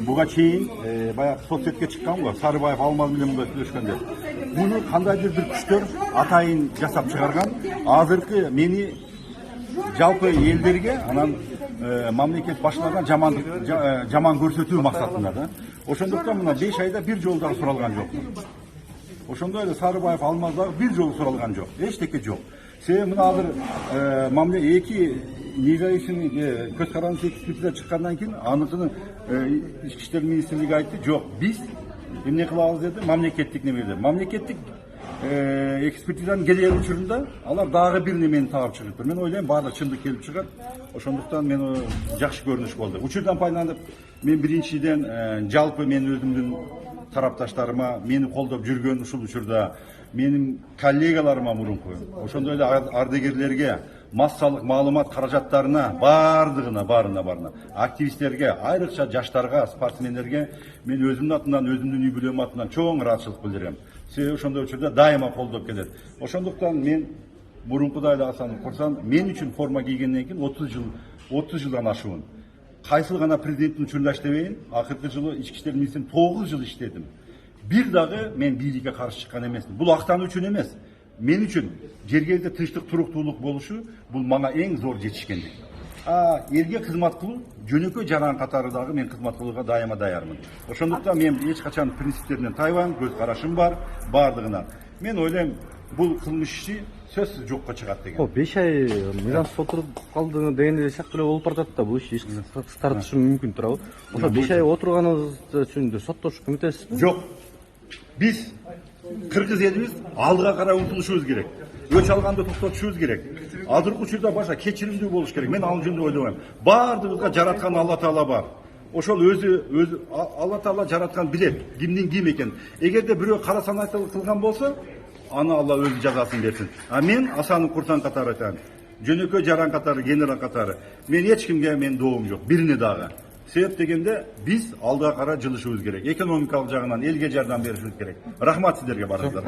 буга чейин баягы соцсетке чыккан го, Сарыбаев Алмаз менен мындай сүйлөшкөндө. Муну кандайдыр бир күчтөр атайын жасап чыгарган. Азыркы мени жалпы элдерге анан мамлекет башчыларына жаман көрсөтүү максатында да. Ошондуктан мына 5 айда бир жолу дагы суралган жок. Ошондой эле Сарыбаев Алмаздагы бир жолу суралган жок. Эчтеке жок. Себеби мына азыр мамлекет эки независимый көз карандысыз экспертиза чыккандан кийин аныкын ички иштер министрлиги айтты, жок, биз эмне кылабыз деди, мамлекеттик немеде. Мамлекеттик экспертизанын келген учурунда алар дагы бир немени таап чыгыптыр. Мен ойлойм баардык чындык келип чыгат. Ошондуктан мен жакшы көрүнүш болду. Учурдан пайдаланып мен биринчиден жалпы мен өзүмдүн тарапташтарыма, мени колдоп жүргөн ушул учурда менин коллегаларыма мурунку, ошондой эле ардагерлерге, массалык маалымат каражаттарына, баарына, активисттерге, айрыкча жаштарга, спортсмендерге мен өзүмдүн атынан, өзүмдүн үй бүлөм атынан чоң ыраазычылык билдирем. Себеби ошондой учурда дайыма колдоп келет. Ошондуктан мен мурункудай эле Асан Курсан мен үчүн форма кийгенден кийин 30 жылдан ашуун. Кайсыл гана президенттин учурунда иштебейин, акыркы жылы ички иштер министринин 9 жыл иштедим. Бир дагы мен бийликке каршы чыккан эмесмин. Бул актануу үчүн эмес. Мен үчүн жергиликте тынчтык, туруктуулук болушу бул мага эң зор жетишкендик. Элге кызмат кылуу жөнөкөй жаран катары дагы мен кызмат кылууга дайыма даярмын. Ошондуктан мен эч качан принциптеринен тайбайм, көз карашым бар бардыгына. Мен ойлойм бул кылмыш иши сөзсүз жокко чыгат деген. 5 ай мыйзамсыз отуруп калды дегенде сыяктуу эле болуп баратат да, бул ишти кыскартышы мүмкүн турабы? Ошо 5 ай отурганыңыз үчүн соттошуп үмүттөнөсүзбү? Жок. Биз кыргыз элибиз алдыга карай умтулушубуз керек. Өч алганды токтотушубуз керек. Азыркы учурда башка кечиримдүү болуш керек. Мен ал жөнүндө ойлойм. Баардыгыбызга жараткан Алла Таала бар. Ошол өзү Алла Таала жараткан билет, кимдин ким экен. Эгерде бирөө кара санаттуулук кылган болсо, аны Алла өзү жазасын берсин. Мен Асан Курсан катары айтам. Жөнөкөй жаран катары, генерал катары. Мен эч кимге мен доом жок. Бирине дагы. Себеп дегенде биз алдыга карай жылышыбыз керек. Экономикалык жагынан элге жардам беришибиз керек. Рахмат сиздерге барыңыздар.